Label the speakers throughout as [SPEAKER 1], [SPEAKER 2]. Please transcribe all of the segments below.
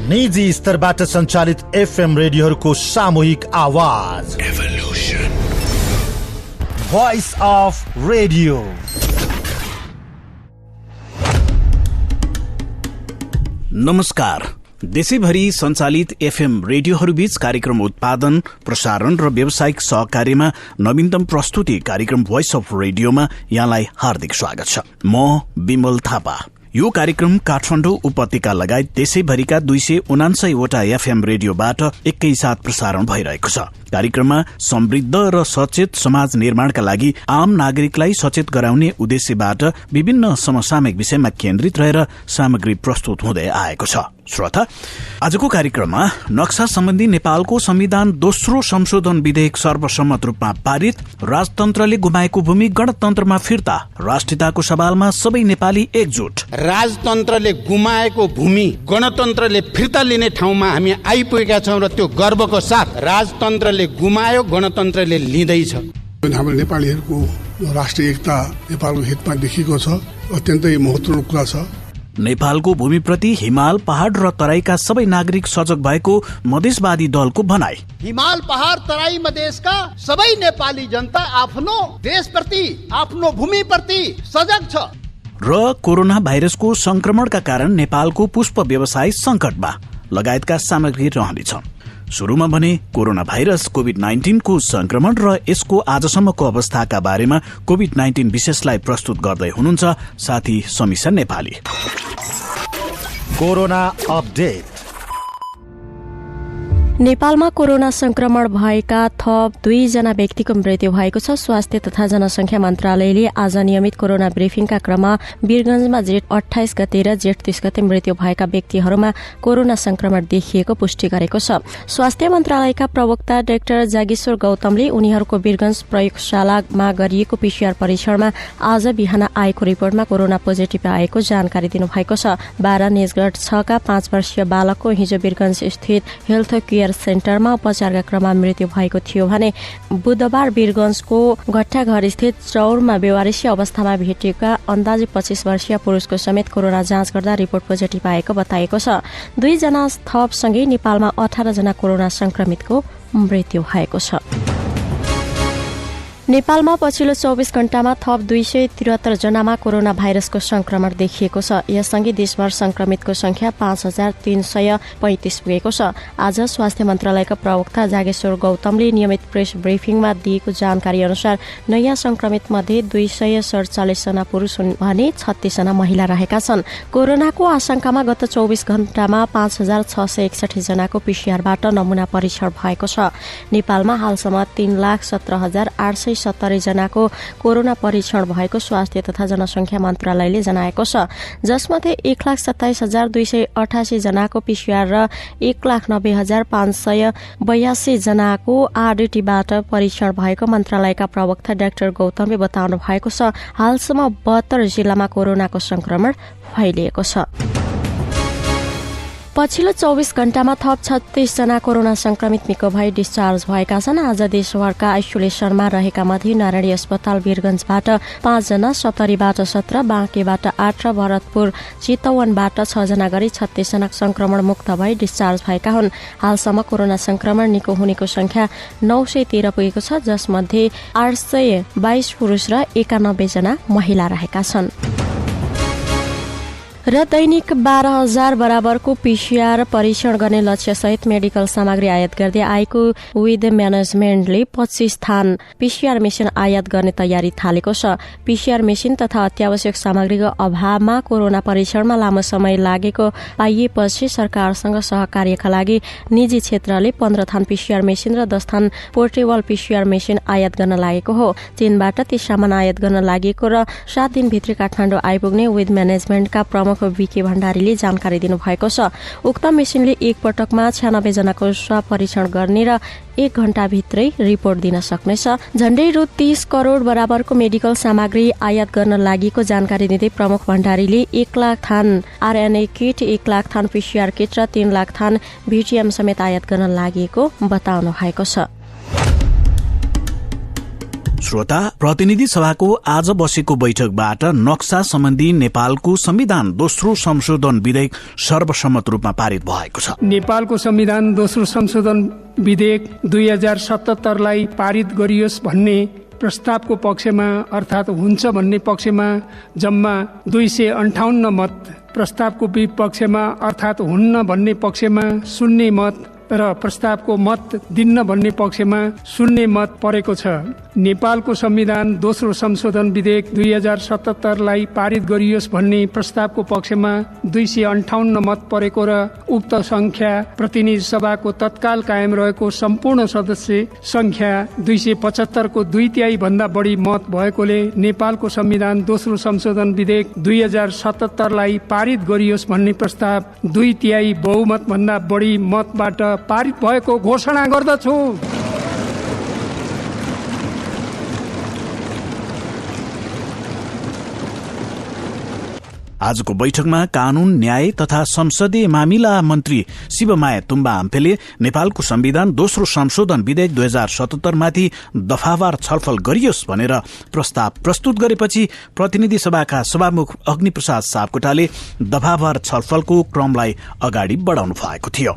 [SPEAKER 1] निजी स्तरबाट सञ्चालित एफएम रेडियोहरूको सामूहिक आवाज
[SPEAKER 2] एभोल्युसन
[SPEAKER 1] भोइस अफ रेडियो।
[SPEAKER 3] नमस्कार। देशैभरि सञ्चालित एफएम रेडियोहरूबीच कार्यक्रम उत्पादन, प्रसारण र व्यावसायिक सहकार्यमा नवीनतम प्रस्तुति कार्यक्रम भोइस अफ रेडियोमा यहाँलाई हार्दिक स्वागत छ। म विमल थापा। यो कार्यक्रम काठमाडौँ उपत्यका लगायत देशैभरिका 279 वटा एफएम रेडियोबाट एकैसाथ प्रसारण भइरहेको छ। कार्यक्रममा समृद्ध र सचेत समाज निर्माणका लागि आम नागरिकलाई सचेत गराउने उद्देश्यबाट विभिन्न समसामयिक विषयमा केन्द्रित रहेर सामग्री प्रस्तुत हुँदै आएको छ। श्रोता, आजको कार्यक्रममा नक्सा सम्बन्धी नेपालको संविधान दोस्रो संशोधन विधेयक सर्वसम्मत रूपमा पारित, राजतन्त्रले गुमाएको भूमि गणतन्त्रमा फिर्ता, राष्ट्रियताको सवालमा सबै नेपाली एकजुट,
[SPEAKER 4] राजतन्त्रले गुमाएको भूमि गणतन्त्रले फिर्ता लिने ठाउँमा हामी आइपुगेका छौं र त्यो गर्वको साथ राजतन्त्रले गुमायो, गणतन्त्रले लिँदैछ।
[SPEAKER 5] हाम्रो नेपालीहरूको राष्ट्रिय एकता नेपालको हितमा देखिएको छ, अत्यन्तै महत्त्वपूर्ण कुरा छ।
[SPEAKER 3] नेपालको भूमिप्रति हिमाल, पहाड र तराईका सबै नागरिक सजग भएको मधेसवादी दलको भनाई।
[SPEAKER 6] हिमाल, पहाड, तराई मधेसका सबै नेपाली जनता आफ्नो देशप्रति, आफ्नो भूमिप्रति सजग छ।
[SPEAKER 3] र कोरोना भाइरसको संक्रमणका कारण नेपालको पुष्प व्यवसाय संकटमा लगायतका सामग्री रहनेछन्। सुरुमा भने कोरोना भाइरस कोभिड-19 को संक्रमण र यसको आजसम्मको अवस्थाका बारेमा कोभिड-19 विशेषलाई प्रस्तुत गर्दै हुनुहुन्छ साथी समीक्षा नेपाली।
[SPEAKER 1] Corona update.
[SPEAKER 7] नेपालमा कोरोना संक्रमण भएका थप 2 जना व्यक्तिको मृत्यु भएको छ। स्वास्थ्य तथा जनसंख्या मन्त्रालयले आज नियमित कोरोना ब्रिफिङका क्रममा वीरगंजमा जेठ 28 गते र जेठ 30 गते मृत्यु भएका व्यक्तिहरूमा कोरोना संक्रमण देखिएको पुष्टि गरेको छ। स्वास्थ्य मन्त्रालयका प्रवक्ता डाक्टर जागेश्वर गौतमले उनीहरूको वीरगंज प्रयोगशालामा गरिएको पीसीआर परीक्षणमा आज बिहान आएको रिपोर्टमा कोरोना पोजिटिभ आएको जानकारी दिनुभएको छ। 12 निजगढ 6 का 5 वर्षीय बालकको हिजो वीरगंज स्थित हेल्थ केयर सेन्टरमा उपचारका क्रममा मृत्यु भएको थियो भने बुधबार वीरगंजको घट्टाघर स्थित चौरमा बेवारिसी अवस्थामा भेटिएका अन्दाजी 25 वर्षीय पुरुषको समेत कोरोना जाँच गर्दा रिपोर्ट पोजिटिभ आएको बताएको छ। 2 जना थपसँगै नेपालमा 18 जना कोरोना संक्रमितको मृत्यु भएको छ। नेपालमा पछिल्लो 24 घण्टामा थप 273 जनामा कोरोना भाइरसको संक्रमण देखिएको छ। यससँगै देशभर संक्रमितको संख्या 5335 पुगेको छ। आज स्वास्थ्य मन्त्रालयका प्रवक्ता जागेश्वर गौतमले नियमित प्रेस ब्रिफिङमा दिएको जानकारी अनुसार नयाँ संक्रमित मध्ये 247 जना पुरुष भने 36 जना महिला रहेका छन्। कोरोनाको आशंकामा गत 24 घण्टामा 5661 जनाको पीसीआरबाट नमूना परीक्षण भएको छ। नेपालमा हालसम्म 3,17,870 जनाको कोरोना परीक्षण भएको स्वास्थ्य तथा जनसंख्या मन्त्रालयले जनाएको छ। जसमध्ये 1,27,288 जनाको पीसीआर र 1,90,582 जनाको आरडीटीबाट परीक्षण भएको मन्त्रालयका प्रवक्ता डाक्टर गौतमले बताउनु भएको छ। हालसम्म 72 जिल्लामा कोरोनाको संक्रमण फैलिएको छ। पछिल्लो 24 घण्टामा थप 36 जना कोरोना संक्रमित निको भई डिस्चार्ज भएका छन्। आज देशभरका आइसोलेसनमा रहेका मध्ये नारायणी अस्पताल वीरगंजबाट 5 जना, सप्तरीबाट 17, बाँकेबाट 8 र भरतपुर चितवनबाट 6 जना गरी 36 जना संक्रमण मुक्त भई डिस्चार्ज भएका हुन्। हालसम्म कोरोना संक्रमण निको हुनेको संख्या 913 पुगेको छ, जसमध्ये 822 पुरुष र 91 जना महिला रहेका छन्। र दैनिक 12,000 बराबरको पीसीआर परीक्षण गर्ने लक्ष्यसहित मेडिकल सामग्री आयात गर्दै आएको विद म्यानेजमेन्टले 25 थान पीसीआर मेसिन आयात गर्ने तयारी थालेको छ। पीसीआर मेसिन तथा अत्यावश्यक सामग्रीको अभावमा कोरोना परीक्षणमा लामो समय लागेको पाइएपछि सरकारसँग सहकार्यका लागि निजी क्षेत्रले 15 थान पीसीआर मेसिन र 10 थान पोर्टेबल पीसीआर मेसिन आयात गर्न लागेको हो। चीनबाट ती सामान आयात गर्न लागेको र 7 दिनभित्र काठमाडौँ आइपुग्ने विद म्यानेजमेन्टका प्रमुख बीके भण्डारीले जानकारी दिनुभएको छ। उक्त मेसिनले एक पटकमा 96 जनाको स्वाब परीक्षण गर्ने र 1 घण्टाभित्रै रिपोर्ट दिन सक्नेछ। झण्डै रु 30 करोड़ बराबरको मेडिकल सामग्री आयात गर्न लागेको जानकारी दिँदै प्रमुख भण्डारीले 1 लाख थान आरएनए किट, 1 लाख थान पीसीआर किट र 3 लाख थान भीटीएम समेत आयात गर्न लागेको बताउनु भएको छ।
[SPEAKER 3] श्रोता, प्रतिनिधि सभाको आज बसेको बैठकबाट नक्सा सम्बन्धी नेपालको संविधान दोस्रो संशोधन विधेयक सर्वसम्मत रूपमा पारित भएको छ।
[SPEAKER 2] नेपालको संविधान दोस्रो संशोधन विधेयक 2077 पारित गरियोस् भन्ने प्रस्तावको पक्षमा अर्थात् हुन्छ भन्ने पक्षमा जम्मा 258 मत, प्रस्तावको विपक्षमा अर्थात् हुन्न भन्ने पक्षमा 0 मत र प्रस्तावको मत दिन्न भन्ने पक्षमा 0 मत परेको छ। नेपालको संविधान दोस्रो संशोधन विधेयक 2077 पारित गरियोस् भन्ने प्रस्तावको पक्षमा 258 मत परेको र उक्त संख्या प्रतिनिधि सभाको तत्काल कायम रहेको सम्पूर्ण सदस्य संख्या 275 को 2/3 भन्दा बढी मत भएकोले नेपालको संविधान दोस्रो संशोधन विधेयक 2077 पारित गरियोस् भन्ने प्रस्ताव 2/3 बहुमत भन्दा बढी मतबाट पारित भएको घोषणा गर्दछु।
[SPEAKER 3] आजको बैठकमा कानून, न्याय तथा संसदीय मामिला मन्त्री शिवमाया तुम्बा आम्फेले नेपालको संविधान दोस्रो संशोधन विधेयक 2077 माथि दफावार छलफल गरियोस् भनेर प्रस्ताव प्रस्तुत गरेपछि प्रतिनिधि सभाका सभामुख अग्निप्रसाद सापकोटाले दफावार छलफलको क्रमलाई अगाडि बढाउनु भएको थियो।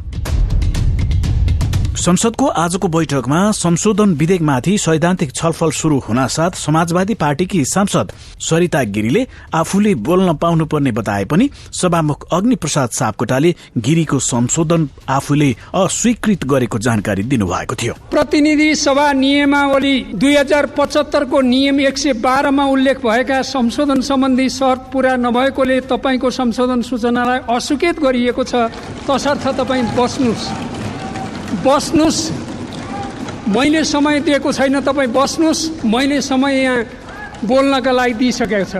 [SPEAKER 3] संसदको आजको बैठकमा संशोधन विधेयकमाथि सैद्धान्तिक छलफल शुरू हुनासाथ समाजवादी पार्टीकी सांसद सरिता गिरीले आफूले बोल्न पाउनुपर्ने बताए पनि सभामुख अग्निप्रसाद सापकोटाले गिरीको संशोधन आफूले अस्वीकृत गरेको जानकारी दिनुभएको थियो।
[SPEAKER 2] प्रतिनिधि सभा नियमावली 2075 को नियम 112 मा उल्लेख भएका संशोधन सम्बन्धी शर्त पूरा नभएकोले तपाईको संशोधन सूचनालाई अस्वीकृत गरिएको छ। तसर्थ तपाईँ बस्नुस्। मैले समय दिएको छैन, तपाईँ बस्नुस्। मैले समय यहाँ बोल्नका लागि दिइसकेको छ।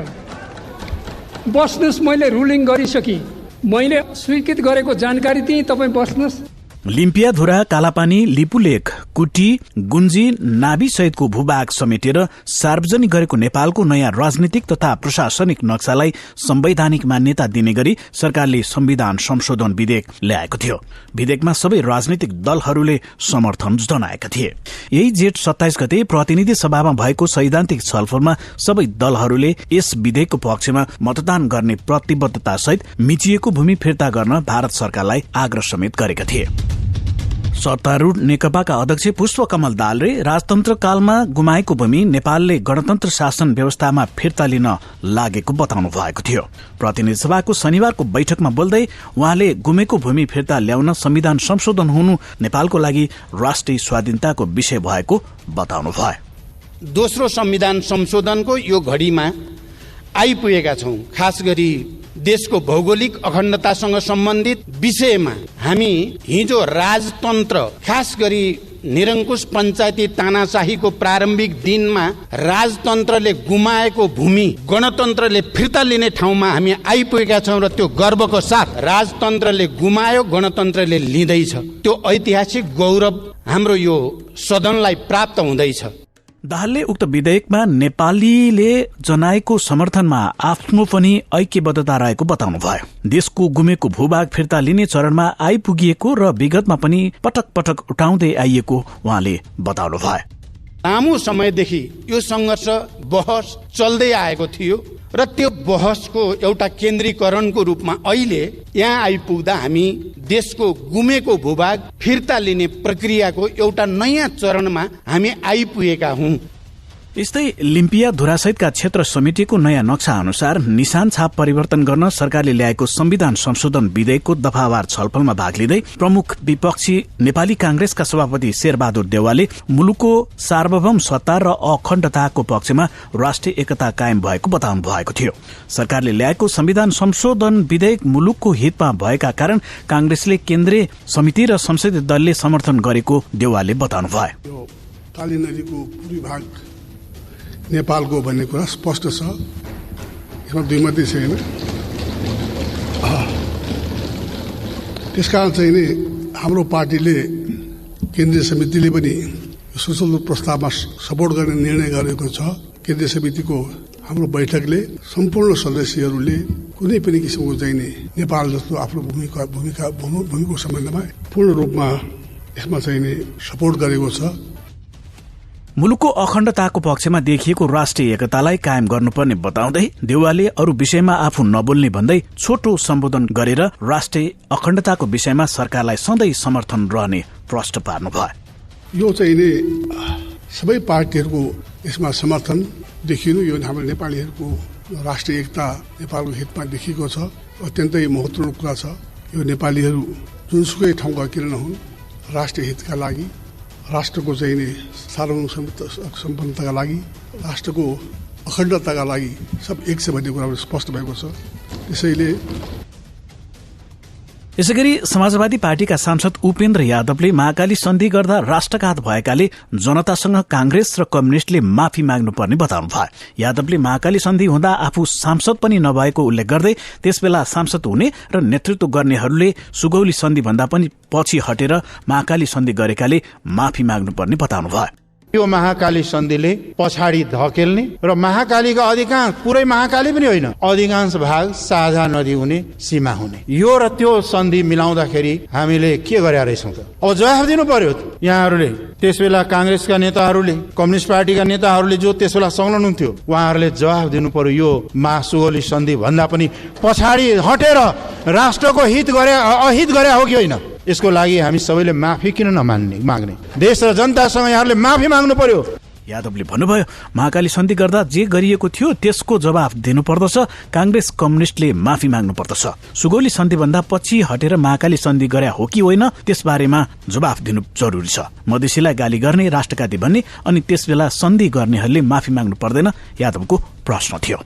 [SPEAKER 2] बस्नुस्, मैले रुलिङ गरिसकेँ। मैले स्वीकृत गरेको जानकारी दिएँ, तपाईँ बस्नुस्।
[SPEAKER 3] लिम्पियाधुरा, कालापानी, लिपुलेख, कुटी, गुन्जी, नाभी सहितको भूभाग समेटेर सार्वजनिक गरेको नेपालको नयाँ राजनीतिक तथा प्रशासनिक नक्सालाई संवैधानिक मान्यता दिने गरी सरकारले संविधान संशोधन विधेयक ल्याएको थियो। विधेयकमा सबै राजनीतिक दलहरूले समर्थन जनाएका थिए। यही जेठ 27 गते प्रतिनिधि सभामा भएको सैद्धान्तिक छलफलमा सबै दलहरूले यस विधेयकको पक्षमा मतदान गर्ने प्रतिबद्धता सहित मिचिएको भूमि फिर्ता गर्न भारत सरकारलाई आग्रह समेत गरेका थिए। सत्तारूढ नेकपाका अध्यक्ष पुष्पकमल दाहालले राजतन्त्र कालमा गुमाएको भूमि नेपालले गणतन्त्र शासन व्यवस्थामा फिर्ता लिन लागेको बताउनु भएको थियो। प्रतिनिधि सभाको शनिबारको बैठकमा बोल्दै उहाँले गुमेको भूमि फिर्ता ल्याउन संविधान संशोधन हुनु नेपालको लागि राष्ट्रिय स्वाधीनताको विषय भएको बताउनु भयो।
[SPEAKER 4] दोस्रो संविधान संशोधनको यो घडीमा आइपुगेका छौं। खास गरी देशको भौगोलिक अखण्डतासँग सम्बन्धित विषयमा हामी हिजो राजतन्त्र, खास गरी निरङ्कुश पञ्चायती तानाशाहीको प्रारम्भिक दिनमा राजतन्त्रले गुमाएको भूमि गणतन्त्रले फिर्ता लिने ठाउँमा हामी आइपुगेका छौं र त्यो गर्वको साथ राजतन्त्रले गुमायो, गणतन्त्रले लिँदैछ। त्यो ऐतिहासिक गौरव हाम्रो यो सदनलाई प्राप्त हुँदैछ।
[SPEAKER 3] दाहालले उक्त विधेयकमा नेपालीले जनाएको समर्थनमा आफ्नो पनि ऐक्यबद्धता रहेको बताउनु भयो। देशको गुमेको भूभाग फिर्ता लिने चरणमा आइपुगिएको र विगतमा पनि पटक पटक उठाउँदै आइएको उहाँले बताउनु भयो।
[SPEAKER 4] लामो समयदेखि यो संघर्ष बहस चल्दै आएको थियो र त्यो बहसको एउटा केन्द्रीकरणको रूपमा अहिले यहाँ आइपुग्दा हामी देशको गुमेको भूभाग फिर्ता लिने प्रक्रियाको एउटा नयाँ चरणमा हामी आइपुगेका हौं।
[SPEAKER 3] यस्तै लिम्पियाधुरा सहितका क्षेत्र समितिको नयाँ नक्सा अनुसार निशान छाप परिवर्तन गर्न सरकारले ल्याएको संविधान संशोधन विधेयकको दफावार छलफलमा भाग लिँदै प्रमुख विपक्षी नेपाली कांग्रेसका सभापति शेरबहादुर देउवाले मुलुकको सार्वभौम सत्ता र अखण्डताको पक्षमा राष्ट्रिय एकता कायम भएको बताउनु भएको थियो। सरकारले ल्याएको संविधान संशोधन विधेयक मुलुकको हितमा भएका कारण कांग्रेसले केन्द्रीय समिति र संसदीय दलले समर्थन गरेको देउवाले बताउनु भयो।
[SPEAKER 5] काली नदीको पूर्वी भाग नेपालको भन्ने कुरा स्पष्ट छ। यसमा दुईमती छैन। त्यसकारण चाहिँ नि हाम्रो पार्टीले केन्द्रीय समितिले पनि संशोधन प्रस्तावमा सपोर्ट गर्ने निर्णय गरेको छ। केन्द्रीय समितिको हाम्रो बैठकले सम्पूर्ण सदस्यहरूले कुनै पनि किसिमको चाहिँ नि नेपाल जस्तो आफ्नो भूमिको सम्बन्धमा पूर्ण रूपमा यसमा चाहिँ नि सपोर्ट गरेको छ।
[SPEAKER 3] मुलुकको अखण्डताको पक्षमा देखिएको राष्ट्रिय एकतालाई कायम गर्नुपर्ने बताउँदै देउवाले अरू विषयमा आफू नबोल्ने भन्दै छोटो सम्बोधन गरेर राष्ट्रिय अखण्डताको विषयमा सरकारलाई सधैँ समर्थन रहने प्रश्न पार्नुभयो।
[SPEAKER 5] यो चाहिँ नि सबै पार्टीहरूको यसमा समर्थन देखिनु, यो हाम्रो नेपालीहरूको राष्ट्रिय एकता नेपालको हितमा देखिएको छ। अत्यन्तै महत्त्वपूर्ण कुरा छ। यो नेपालीहरू जुनसुकै ठाउँका किन नहुन्, राष्ट्रिय हितका लागि, राष्ट्रको चाहिँ नि सार्वभौम सम्पन्नताका लागि, राष्ट्रको अखण्डताका लागि सब एक छ भन्ने कुरा स्पष्ट भएको छ। त्यसैले
[SPEAKER 3] यसैगरी समाजवादी पार्टीका सांसद उपेन्द्र यादवले महाकाली सन्धि गर्दा राष्ट्रघात भएकाले जनतासँग कांग्रेस र कम्युनिस्टले माफी माग्नुपर्ने बताउनु भयो। यादवले महाकाली सन्धि हुँदा आफू सांसद पनि नभएको उल्लेख गर्दै त्यसबेला सांसद हुने र नेतृत्व गर्नेहरूले सुगौली सन्धि भन्दा पनि पछि हटेर महाकाली सन्धि गरेकाले माफी माग्नुपर्ने बताउनु भयो।
[SPEAKER 4] यो महाकाली सन्धिले पछाडि धकेल्ने र महाकालीका अधिकांश, पुरै महाकाली पनि होइन, अधिकांश भाग साझा नदी हुने, सीमा हुने, यो र त्यो सन्धि मिलाउँदाखेरि हामीले के गरेका रहेछौँ त? अब जवाफ दिनु पर्यो। यहाँहरूले त्यसबेला कांग्रेसका नेताहरूले, कम्युनिस्ट पार्टीका नेताहरूले जो त्यसबेला संलग्न हुन्थ्यो, उहाँहरूले जवाफ दिनु पर्यो। यो महासुगौली सन्धि भन्दा पनि पछाडि हटेर राष्ट्रको हित गरे अहित गरे हो कि होइन? यसको लागि हामी सबैले माफी किन माग्ने? देश र जनतासँग यहाँहरूले माफी माग्नु पर्यो।
[SPEAKER 3] यादवले भन्नुभयो, महाकाली सन्धि गर्दा जे गरिएको थियो त्यसको जवाफ दिनुपर्दछ। कांग्रेस कम्युनिस्टले माफी माग्नुपर्दछ। सुगौली सन्धि भन्दा पछि हटेर महाकाली सन्धि गरे हो कि होइन त्यसबारेमा जवाफ दिनु जरुरी छ। मधेसीलाई गाली गर्ने, राष्ट्रघाती भन्ने अनि त्यसबेला सन्धि गर्नेहरूले माफी माग्नु पर्दैन, यादवको प्रश्न थियो।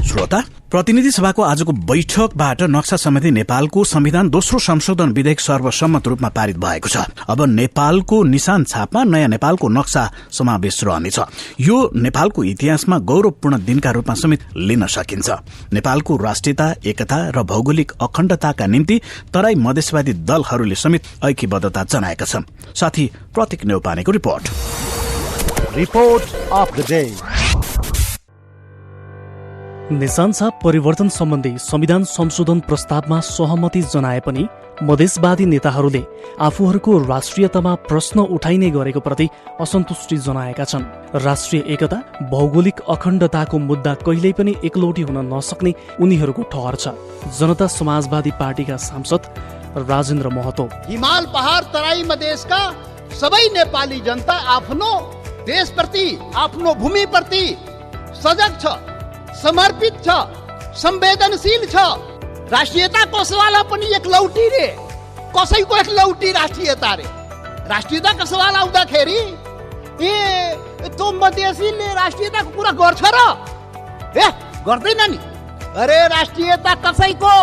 [SPEAKER 3] श्रोता, प्रतिनिधि सभाको आजको बैठकबाट नक्सा समिति नेपालको संविधान दोस्रो संशोधन विधेयक सर्वसम्मत रूपमा पारित भएको छ। अब नेपालको निशान छापमा नयाँ नेपालको नक्सा समावेश रहनेछ। यो नेपालको इतिहासमा गौरवपूर्ण दिनका रूपमा समेत लिन सकिन्छ। नेपालको राष्ट्रियता, एकता र भौगोलिक अखण्डताका निम्ति तराई मधेसवादी दलहरूले समेत ऐक्यबद्धता जनाएका छन्। साथी प्रतीक नेउपानेको रिपोर्ट
[SPEAKER 1] अफ द डे।
[SPEAKER 8] निशानछाप परिवर्तन सम्बन्धी संविधान संशोधन प्रस्तावमा सहमति जनाए पनि मधेसवादी नेताहरूले आफूहरूको राष्ट्रियतामा प्रश्न उठाइने गरेको प्रति असन्तुष्टि जनाएका छन्। राष्ट्रिय एकता, भौगोलिक अखण्डताको मुद्दा कहिल्यै पनि एकलौटी हुन नसक्ने उनीहरूको ठहर छ। जनता समाजवादी पार्टीका सांसद राजेन्द्र महतो,
[SPEAKER 6] हिमाल पहाड तराई मधेसका सबै नेपाली जनता आफ्नो देशप्रति, आफ्नो भूमिप्रति सजग छ, समर्पित छ, संवेदनशील छ। राष्ट्रियताको सवाल पनि एक लौटी रे, कसैको एक लौटी राष्ट्रियता रे। राष्ट्रियताको सवाल आउँदाखेरि त्यो मधेसीले राष्ट्रियताको कुरा गर्छ र? गर्दैन नि। अरे राष्ट्रियता कसैको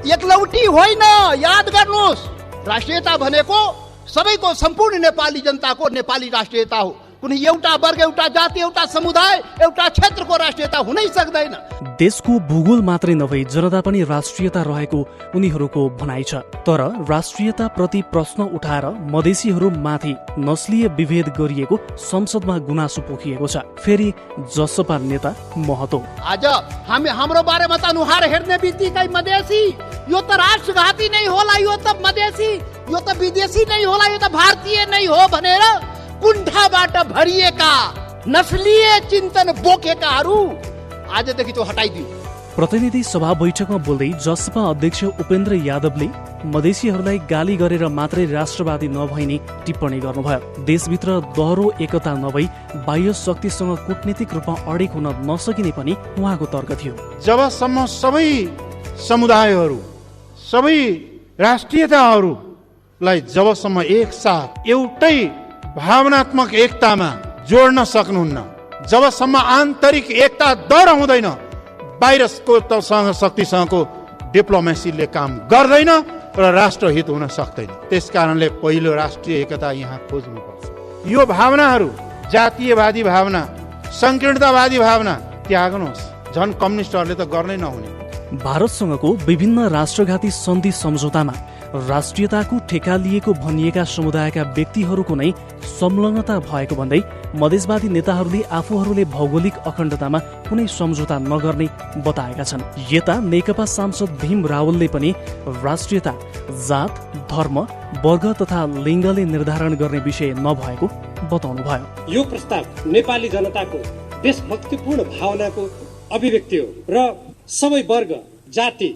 [SPEAKER 6] एक लौटी होइन, याद गर्नुहोस्। राष्ट्रियता भनेको सबैको, सम्पूर्ण नेपाली जनताको नेपाली राष्ट्रियता हो। कुनै एउटा वर्ग, एउटा जाति, एउटा समुदाय, एउटा क्षेत्रको राष्ट्रियता हुनै सक्दैन।
[SPEAKER 8] देशको भूगोल मात्रै नभई जनता पनि राष्ट्रियता रहेको उनीहरूको भनाइ छ। तर राष्ट्रियता प्रति प्रश्न उठाएर मधेसीहरू माथि नस्लीय विभेद गरिएको संसदमा गुनासो पोखिएको छ। फेरि जसपा नेता महतो,
[SPEAKER 6] आज हाम्रो बारेमा त अनुहार हेर्ने बित्तिकै मधेसी, यो त राष्ट्रघाती नै होला, यो त मधेसी, यो त विदेशी नै होला, यो त भारतीय नै हो भनेर कुण्ठाबाट भरिएका नस्लीय चिन्तन बोकेकाहरू आजदेखि त्यो हटाइदियो।
[SPEAKER 8] प्रतिनिधि सभा बैठकमा बोल्दै जसपा अध्यक्ष उपेन्द्र यादवले मधेसीहरूलाई गाली गरेर मात्रै राष्ट्रवादी नभइने टिप्पणी गर्नुभयो। देशभित्र दोहोरो एकता नभई बाह्य शक्तिसँग कूटनीतिक रूपमा अडिक हुन नसकिने पनि उहाँको तर्क थियो।
[SPEAKER 4] जबसम्म सबै समुदायहरू, सबै राष्ट्रियताहरूलाई जबसम्म एकसाथ एउटै भावनात्मक एकतामा जोड्न सक्नुहुन्न, जबसम्म आन्तरिक एकता दर हुँदैन, बाहिरको शक्तिसँगको डिप्लोमेसीले काम गर्दैन र राष्ट्रहित हुन सक्दैन। त्यस कारणले पहिलो राष्ट्रिय एकता यहाँ खोज्नुपर्छ। यो भावनाहरू, जातीयवादी भावना, संकीर्णतावादी भावना त्याग्नुहोस्। झन् कम्युनिस्टहरूले त गर्नै नहुने।
[SPEAKER 8] भारतसँगको विभिन्न राष्ट्रघाती सन्धि सम्झौतामा राष्ट्रियताको ठेका लिएको भनिएका समुदायका व्यक्तिहरूको नै संलग्नता भएको भन्दै मधेसवादी नेताहरूले आफूहरूले भौगोलिक अखण्डतामा कुनै सम्झौता नगर्ने बताएका छन्। यता नेकपा सांसद भीम रावलले पनि राष्ट्रियता जात, धर्म, वर्ग तथा लिङ्गले निर्धारण गर्ने विषय नभएको बताउनुभयो।
[SPEAKER 9] यो प्रस्ताव नेपाली जनताको देशभक्तिपूर्ण भावनाको अभिव्यक्ति हो र सबै वर्ग, जाति,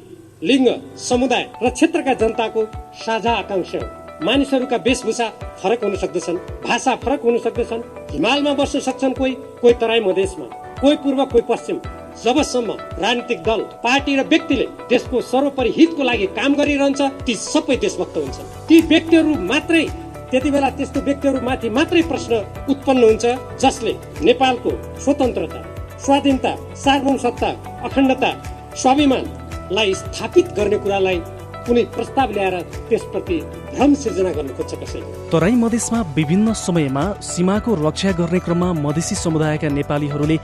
[SPEAKER 9] लिङ्ग, समुदाय र क्षेत्रका जनताको साझा आकांक्षा हो। मानिसहरूका वेशभूषा फरक हुन सक्दछन्, भाषा फरक हुन सक्दछन्, हिमालमा बस्न सक्छन् कोही तराई मधेसमा, कोही पूर्व कोही पश्चिम। जबसम्म राजनीतिक दल, पार्टी र व्यक्तिले देशको सर्वोपरि हितको लागि काम गरिरहन्छ ती सबै देशभक्त हुन्छन्। ती व्यक्तिहरू मात्रै त्यति बेला त्यस्तो व्यक्तिहरूमाथि मात्रै प्रश्न उत्पन्न हुन्छ जसले नेपालको स्वतन्त्रता, स्वाधीनता, सार्वभौमसत्ता, अखण्डता, स्वाभिमानलाई स्थापित गर्ने कुरालाई कुनै प्रस्ताव ल्याएर त्यसप्रति भ्रम सिर्जना गर्न खोज्छ कसैले।
[SPEAKER 8] तराई मधेसमा विभिन्न समयमा सीमाको रक्षा गर्ने क्रममा मधेसी समुदायका नेपालीहरूले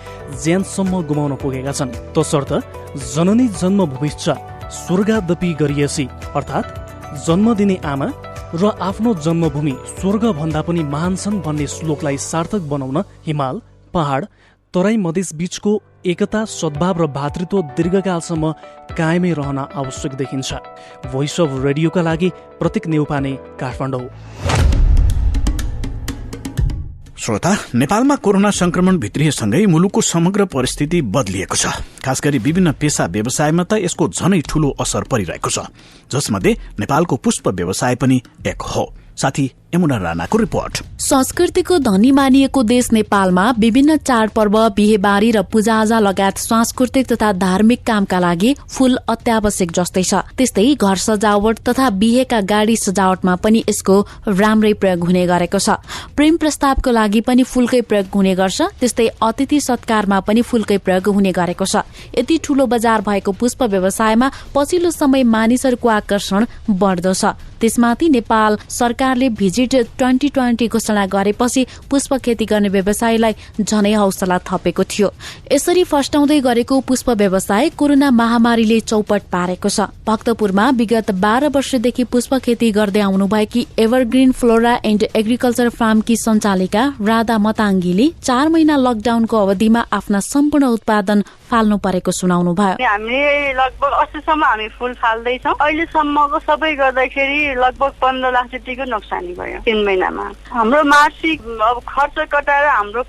[SPEAKER 8] ज्यानसम्म गुमाउन पुगेका छन्। तसर्थ जननी जन्मभूमिश्च स्वर्गादपि गरिएसी, अर्थात् जन्म दिने आमा र आफ्नो जन्मभूमि स्वर्ग भन्दा पनि महान छन् भन्ने श्लोकलाई सार्थक बनाउन हिमाल, पहाड, तराई मधेस बीचको एकता, सद्भाव र भातृत्व दीर्घकालसम्म कायमै रहन आवश्यक देखिन्छ। भोइस अफ रेडियोका लागि प्रतीक नेउपाने, काठमाडौँ।
[SPEAKER 3] श्रोता, नेपालमा कोरोना संक्रमण भित्रिएसँगै मुलुकको समग्र परिस्थिति बदलिएको छ। खास गरी विभिन्न पेशा व्यवसायमा त यसको झनै ठूलो असर परिरहेको छ, जसमध्ये नेपालको पुष्प व्यवसाय पनि एक हो। साथी यमुना राणाको रिपोर्ट।
[SPEAKER 10] संस्कृतिको धनी मानिएको देश नेपालमा विभिन्न चाडपर्व, बिहेबारी र पूजाआजा लगायत सांस्कृतिक तथा धार्मिक कामका लागि फूल अत्यावश्यक जस्तै छ। त्यस्तै घर सजावट तथा बिहेका गाडी सजावटमा पनि यसको राम्रै प्रयोग हुने गरेको छ। प्रेम प्रस्तावको लागि पनि फूलकै प्रयोग हुने गर्छ। त्यस्तै अतिथि सत्कारमा पनि फूलकै प्रयोग हुने गरेको छ। यति ठूलो बजार भएको पुष्प व्यवसायमा पछिल्लो समय मानिसहरूको आकर्षण बढ्दो छ। त्यसमाथि नेपाल सरकारले भिजिट 2020 घोषणा गरेपछि पुष्प खेती गर्ने व्यवसायलाई झनै हौसला थपेको थियो। यसरी फस्टाउँदै गरेको पुष्प व्यवसाय कोरोना महामारीले चौपट पारेको छ। भक्तपुरमा विगत 12 वर्षदेखि पुष्प खेती गर्दै आउनुभएकी एभरग्रीन फ्लोरा एण्ड एग्रिकल्चर फार्मकी सञ्चालिका राधा मताङ्गीले 4 महिना लकडाउनको अवधिमा आफ्ना सम्पूर्ण उत्पादन फाल्नु परेको सुनाउनुभयो।
[SPEAKER 11] हामीले लगभग 80सम्म हामी फूल फाल्दैछौँ। अहिलेसम्मको सबै गर्दाखेरि लगभग 15 लाख जतिको नोक्सानी भयो 3 महिनामा। हाम्रो मासिक अब खर्च कटाएर हाम्रो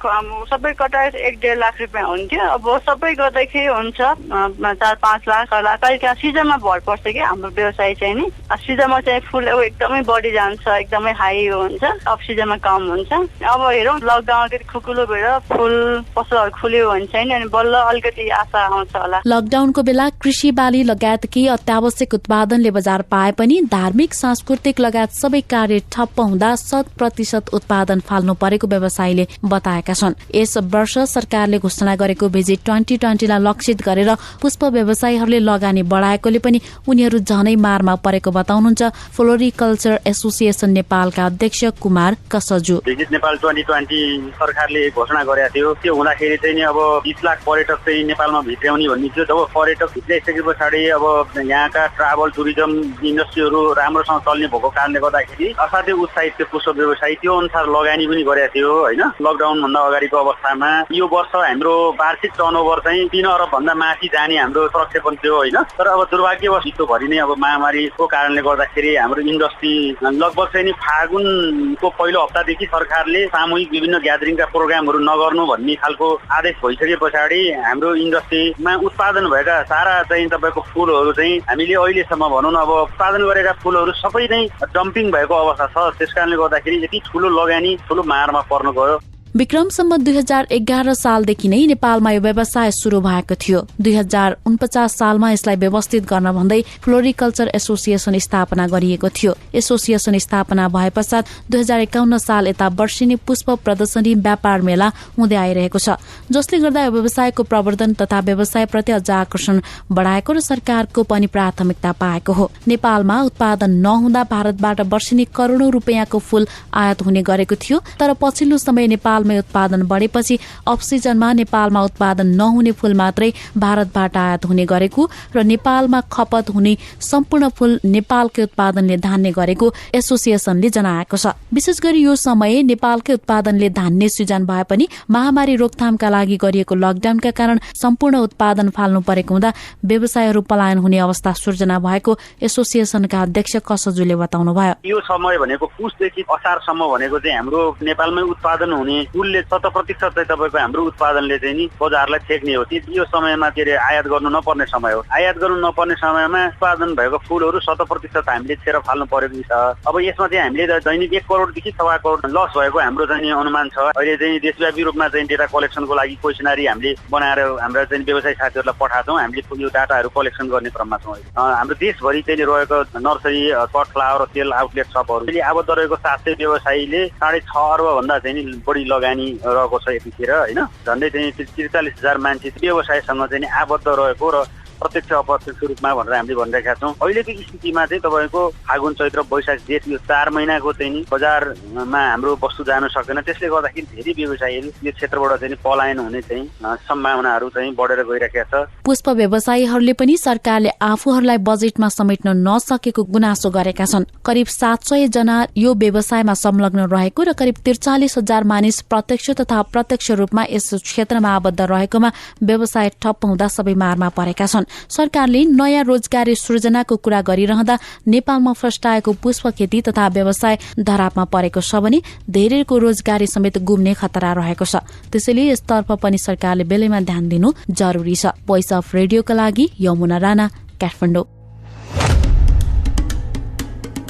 [SPEAKER 11] सबै कटाएर 1-1.5 लाख रुपियाँ हुन्थ्यो। अब सबै गर्दाखेरि हुन्छ 4-5 लाख कहिले सिजनमा भर पर्छ कि हाम्रो व्यवसाय चाहिँ नि। सिजनमा चाहिँ फुल एकदमै बढी जान्छ, एकदमै हाई हुन्छ, अफ सिजनमा कम हुन्छ। अब हेरौँ लकडाउन खुकुलो भएर फुल पसलहरू खुल्यो भने चाहिँ अनि बल्ल अलिकति आशा आउँछ होला।
[SPEAKER 10] लकडाउनको बेला कृषि बाली लगायत केही अत्यावश्यक उत्पादनले बजार पाए पनि धार्मिक, सांस्कृतिक लगायत सबै कार्य ठप्प हुँदा 100% उत्पादन फाल्नु परेको व्यवसायीले बताएका छन्। यस वर्ष सरकारले घोषणा गरेको भिजिट 2020 लाई लक्षित गरेर पुष्प व्यवसायीहरूले लगानी बढाएकोले पनि उनीहरू झनै मारमा परेको बताउनुहुन्छ फ्लोरिकल्चर एसोसिएसन नेपालका अध्यक्ष कुमार कसजु।
[SPEAKER 12] भिजिट नेपाल 2020 सरकारले घोषणा गरेको थियो। त्यो हुँदाखेरि चाहिँ अब 20 लाख पर्यटक चाहिँ नेपालमा भित्र्याउने भन्ने थियो। जब पर्यटक भित्र्याइसके पछाडि अब यहाँका ट्राभल टुरिज्म इन्डस्ट्रीहरू राम्रोसँग चल्ने भएको कारणले गर्दाखेरि असाध्यै उत्साहित थियो पुष्प व्यवसायी। त्यो अनुसार लगानी पनि गरेको थियो होइन। लकडाउन भन्दा अगाडिको अवस्थामा यो वर्ष हाम्रो वार्षिक टर्नओभर चाहिँ 3 अरब भन्दा माथि जाने हाम्रो प्रक्षेपण थियो होइन। तर अब दुर्भाग्यवश विश्वभरि नै अब महामारीको कारणले गर्दाखेरि हाम्रो इन्डस्ट्री लगभग चाहिँ नि फागुनको पहिलो हप्तादेखि सरकारले सामूहिक विभिन्न ग्यादरिङका प्रोग्रामहरू नगर्नु भन्ने खालको आदेश भइसके पछाडि हाम्रो इन्डस्ट्रीमा उत्पादन भएका सारा चाहिँ तपाईँको फुलहरू चाहिँ हामीले अहिलेसम्म भनौँ न अब उत्पादन गरेका फुलहरू सबै नै डम्पिङ भएको अवस्था छ। त्यसकारणले गर्दाखेरि यति ठुलो लगानी ठुलो मारमा पर्न गयो।
[SPEAKER 10] विक्रमसम्म 2011 सालदेखि नै नेपालमा यो व्यवसाय शुरू भएको थियो। 2049 सालमा यसलाई व्यवस्थित गर्न भन्दै फ्लोरिकल्चर एसोसिएसन स्थापना गरिएको थियो। एसोसिएसन स्थापना भए पश्चात 2051 साल यता वर्षिनी पुष्प प्रदर्शनी व्यापार मेला हुँदै आइरहेको छ, जसले गर्दा यो व्यवसायको प्रवर्धन तथा व्यवसायप्रति अझ आकर्षण बढाएको र सरकारको पनि प्राथमिकता पाएको हो। नेपालमा उत्पादन नहुँदा भारतबाट वर्षिनी करोडौं रुपियाँको फूल आयात हुने गरेको थियो। तर पछिल्लो समय नेपाल नेपालमै उत्पादन बढेपछि अफ-सिजनमा नेपालमा उत्पादन नहुने फूल मात्रै भारतबाट आयात हुने गरेको र नेपालमा खपत हुने सम्पूर्ण फूल नेपालकै उत्पादनले धान्ने गरेको एसोसिएसनले जनाएको छ। विशेष गरी यो समय नेपालकै उत्पादनले धान्ने सृजन भए पनि महामारी रोकथामका लागि गरिएको लकडाउनका कारण सम्पूर्ण उत्पादन फाल्नु परेको हुँदा व्यवसायहरू पलायन हुने अवस्था सृजना भएको एसोसिएसनका अध्यक्ष कसजुले बताउनुभयो।
[SPEAKER 12] यो समय भनेको पुसदेखि असारसम्म भनेको चाहिँ हाम्रो नेपालमै उत्पादन हुने फूलले 100% चाहिँ तपाईँको हाम्रो उत्पादनले चाहिँ नि बजारलाई ठेक्ने हो। यो समयमा के अरे आयात गर्नु नपर्ने समय हो। आयात गर्नु नपर्ने समयमा उत्पादन भएको फूलहरू 100% हामीले छेर फाल्नु परेको छ। अब यसमा चाहिँ हामीले दैनिक 1 करोडदेखि 1.25 करोड लस भएको हाम्रो चाहिँ अनुमान छ। अहिले चाहिँ देशव्यापी रूपमा चाहिँ डेटा कलेक्सनको लागि क्वेसनरी हामीले बनाएर हाम्रा चाहिँ व्यवसाय साथीहरूलाई पठाउँछौँ। हामीले यो डाटाहरू कलेक्सन गर्ने क्रममा छौँ। हाम्रो देशभरि चाहिँ रहेको नर्सरी, कट फ्लावर, तेल आउटलेट सपहरू आबद्ध रहेको 700 व्यवसायीले 6.5 अर्ब भन्दा चाहिँ बढी लगानी रहेको छ यतिखेर होइन। झन्डै चाहिँ 43,000 मान्छे व्यवसायसँग चाहिँ आबद्ध रहेको र प्रत्यक्ष अप्रत्यक्ष रूपमा भनेर हामीले भनिरहेका छौँ। अहिलेको स्थितिमा चाहिँ तपाईँको फागुन, चैत्र, वैशाख, जेठ यो 4 महिनाको चाहिँ नि बजारमा हाम्रो वस्तु जान सकेन। त्यसले गर्दाखेरि धेरै व्यवसायीहरू यो क्षेत्रबाट चाहिँ पलायन हुने चाहिँ सम्भावनाहरू चाहिँ बढेर गइरहेका छ।
[SPEAKER 10] पुष्प व्यवसायीहरूले पनि सरकारले आफूहरूलाई बजेटमा समेट्न नसकेको गुनासो गरेका छन्। करिब 700 जना यो व्यवसायमा संलग्न रहेको र करिब 43,000 मानिस प्रत्यक्ष तथा अप्रत्यक्ष रूपमा यस क्षेत्रमा आबद्ध रहेकोमा व्यवसाय ठप्प हुँदा सबै मारमा परेका छन्। सरकारले नयाँ रोजगारी सृजनाको कुरा गरिरहँदा नेपालमा फस्टाएको पुष्प खेती तथा व्यवसाय धरापमा परेको छ भने धेरैको रोजगारी समेत गुम्ने खतरा रहेको छ। त्यसैले यसतर्फ पनि सरकारले बेलैमा ध्यान दिनु जरुरी छ। भोइस अफ रेडियोका लागि यमुना राणा, काठमाडौँ।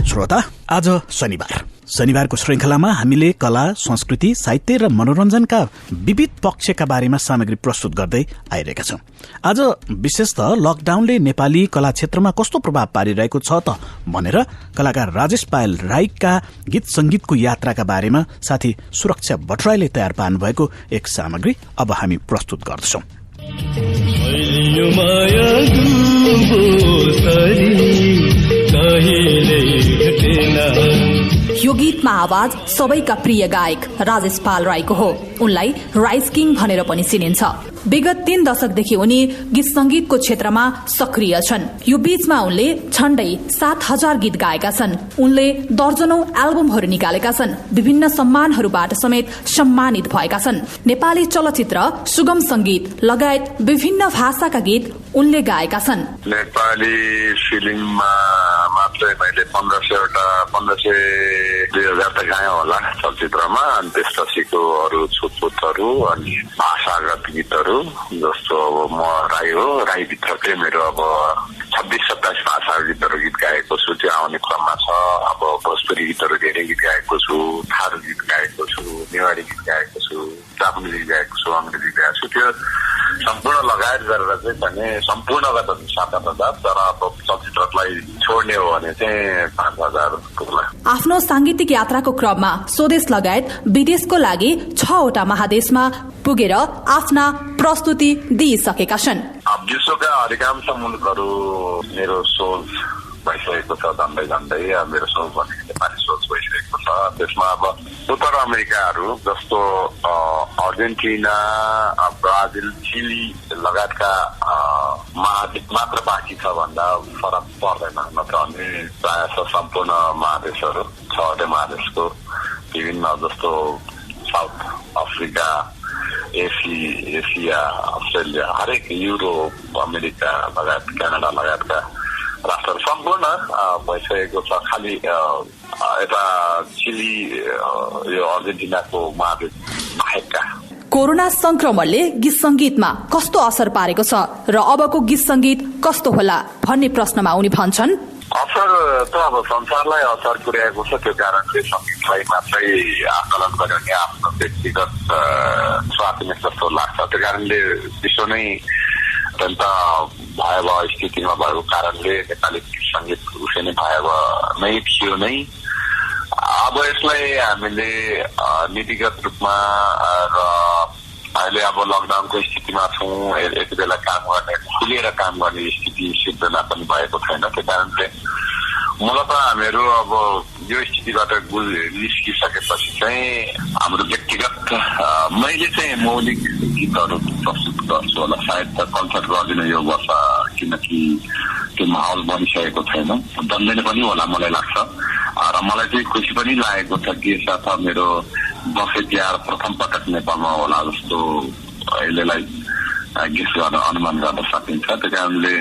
[SPEAKER 3] श्रोता, आज शनिबारको श्रृंखलामा हामीले कला, संस्कृति, साहित्य र मनोरञ्जनका विविध पक्षका बारेमा सामग्री प्रस्तुत गर्दै आइरहेका छौं। आज विशेषतः लकडाउनले नेपाली कला क्षेत्रमा कस्तो प्रभाव पारिरहेको छ त भनेर कलाकार राजेश पायल राईका गीत संगीतको यात्राका बारेमा साथी सुरक्षा भट्टराईले तयार पार्नुभएको एक सामग्री अब हामी प्रस्तुत गर्दछौं।
[SPEAKER 13] यो गीतमा आवाज सबैका प्रिय गायक राजेश पाल राईको हो। उनलाई राइस किङ भनेर पनि चिनिन्छ। विगत 3 दशकदेखि उनी गीत संगीतको क्षेत्रमा सक्रिय छन्। यो बीचमा उनले झण्डै 7,000 गीत गाएका छन्। उनले दर्जनौं एल्बमहरू निकालेका छन्। विभिन्न सम्मानहरूबाट समेत सम्मानित भएका छन्। नेपाली चलचित्र, सुगम संगीत लगायत विभिन्न भाषाका गीत उनले गाएका छन्।
[SPEAKER 14] नेपाली फिल्ममा मात्रै मैले 1500 त गाएँ होला चलचित्रमा। अनि त्यसपछिको अरू छुटपुटहरू अनि भाषागत गीतहरू जस्तो अब म राई हो, राईभित्रकै मेरो अब 26-27 भाषाको गीतहरू गीत गाएको छु। त्यो आउने क्रममा छ। अब भोजपुरी गीतहरू धेरै गीत गाएको छु, थारू गीत गाएको छु, नेवारी गीत गाएको छु, जापानी गीत गाएको छु, अङ्ग्रेजी गाएको छु। त्यो सम्पूर्ण लगायत गरेर चाहिँ भने सम्पूर्णगत 7,000, तर अब चलचित्रलाई छोड्ने हो भने चाहिँ 5,000 पुग्ला।
[SPEAKER 13] आफ्नो सांगीतिक यात्राको क्रममा स्वदेश लगायत विदेशको लागि 6वटा महादेशमा पुगेर आफ्ना प्रस्तुति दिइसकेका छन्।
[SPEAKER 14] विश्वका अधिकांश मुलुकहरू मेरो सोच भइसकेको छ। झन्डै मेरो सोच भनेको नेपाली सोच भइसकेको छ। त्यसमा अब उत्तर अमेरिकाहरू जस्तो अर्जेन्टिना, ब्राजिल, चिली लगायतका महाद्वीप मात्र बाँकी छ भन्दा फरक पर्दैन। नत्र भने प्रायः सम्पूर्ण महादेशहरू 6वटै महादेशको विभिन्न जस्तो साउथ अफ्रिका, एसिया, अस्ट्रेलिया, हरेक युरोप, अमेरिका लगायत क्यानाडा लगायतका राष्ट्रहरू सम्पूर्ण भइसकेको छ। खालि यता चिली, यो अर्जेन्टिनाको महादेश बाहेकका।
[SPEAKER 13] कोरोना संक्रमणले गीत संगीतमा कस्तो असर पारेको छ र अबको गीत संगीत कस्तो होला भन्ने प्रश्नमा उनी भन्छन्,
[SPEAKER 14] असर त अब संसारलाई असर पुर्याएको छ। त्यो कारणले संगीतलाई मात्रै आकलन गर्यो भने आफ्नो व्यक्तिगत स्वार्थमै जस्तो लाग्छ। त्यो कारणले विश्व नै अत्यन्त भयावह स्थितिमा भएको कारणले नेपाली संगीत उसै नै भयावह नै थियो नै। अब यसलाई हामीले नीतिगत रूपमा र अहिले अब लकडाउनको स्थितिमा छौँ। यति बेला काम गर्ने, खुलेर काम गर्ने स्थिति सिर्जना पनि भएको छैन। त्यो कारणले मूलत हामीहरू अब यो स्थितिबाट निस्किसकेपछि चाहिँ हाम्रो व्यक्तिगत मैले चाहिँ मौलिक गीतहरू प्रस्तुत गर्छु होला। सायद त कन्सर्ट गर्दिनँ यो वर्ष, किनकि त्यो माहौल बनिसकेको छैन। बन्दैन पनि होला मलाई लाग्छ। र मलाई चाहिँ खुसी पनि लागेको छ कि साथ मेरो दसैँ तिहार प्रथम पटक नेपालमा होला जस्तो अहिलेलाई गेस गर्न अनुमान गर्न सकिन्छ। त्यही कारणले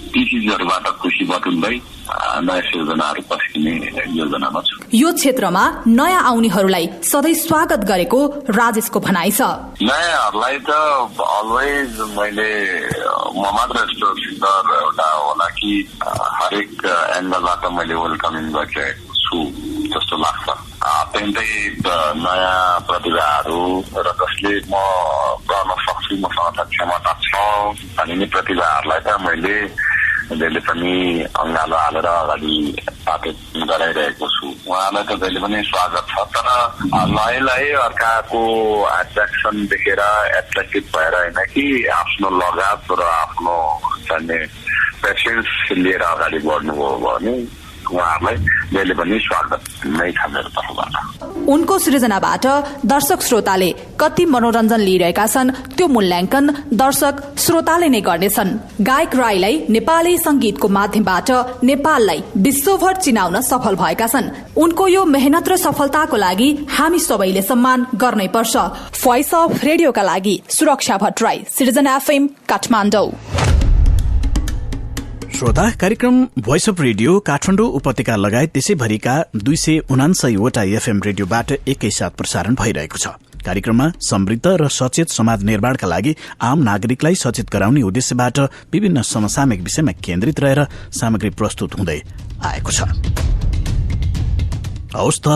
[SPEAKER 14] ती चिजहरूबाट खुसी बटुल्दै नयाँ सिर्जनाहरू पस्किने योजनामा छु।
[SPEAKER 13] यो क्षेत्रमा नयाँ आउनेहरूलाई सधैँ स्वागत गरेको राजेशको भनाइ छ।
[SPEAKER 14] नयाँहरूलाई त अलवेज मैले म मात्र यस्तो सिङ्गर एउटा होला कि हरेक एङ्गलबाट मैले वेलकमिङ गरिरहेको छु जस्तो लाग्छ। अत्यन्तै नयाँ प्रतिभाहरू र जसले म गर्न सक्छु, मसँग त क्षमता छ भन्ने प्रतिभाहरूलाई त मैले जहिले पनि अङ्गालो हालेर अगाडि स्थापित गराइरहेको छु। उहाँलाई त जहिले पनि स्वागत छ। तर लयलाई अर्काको एट्र्याक्सन देखेर एट्र्याक्टिभ भएर होइन कि आफ्नो लगाव र आफ्नो चाहिने पेसेन्स लिएर अगाडि बढ्नुभयो भने उहाँहरूलाई जहिले पनि स्वागत नै छ मेरो तर्फबाट।
[SPEAKER 13] उनको सृजनाबाट दर्शक श्रोताले कति मनोरञ्जन लिइरहेका छन् त्यो मूल्याङ्कन दर्शक श्रोताले नै गर्नेछन्। गायक राईलाई नेपाली संगीतको माध्यमबाट नेपाललाई विश्वभर चिनाउन सफल भएका छन्। उनको यो मेहनत र सफलताको लागि हामी सबैले सम्मान गर्नै पर्छ। भोइस अफ रेडियोका लागि सुरक्षा भट्टराई, सिटिजन एफएम, काठमाडौँ।
[SPEAKER 3] श्रोता, कार्यक्रम भोइस अफ रेडियो काठमाडौँ उपत्यका लगायत देशैभरिका 279वटा एफएम रेडियोबाट एकैसाथ प्रसारण भइरहेको छ। कार्यक्रममा समृद्ध र सचेत समाज निर्माणका लागि आम नागरिकलाई सचेत गराउने उद्देश्यबाट विभिन्न समसामयिक विषयमा केन्द्रित रहेर सामग्री प्रस्तुत हुँदै आएको छ। हवस् त,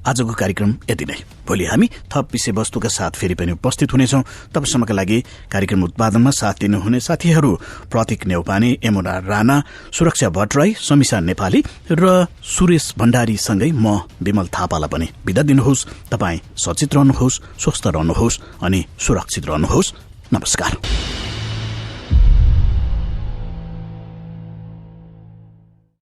[SPEAKER 3] आजको कार्यक्रम यति नै। भोलि हामी थप विषयवस्तुका साथ फेरि पनि उपस्थित हुनेछौं। तबसम्मका लागि कार्यक्रम उत्पादनमा साथ दिनुहुने साथीहरू प्रतीक नेउपाने, यमुना राणा, सुरक्षा भट्टराई, समीसा नेपाली र सुरेश भण्डारीसँगै म विमल थापालाई पनि बिदा दिनुहोस्। तपाईँ सचेत रहनुहोस्, स्वस्थ रहनुहोस् अनि सुरक्षित रहनुहोस्। नमस्कार।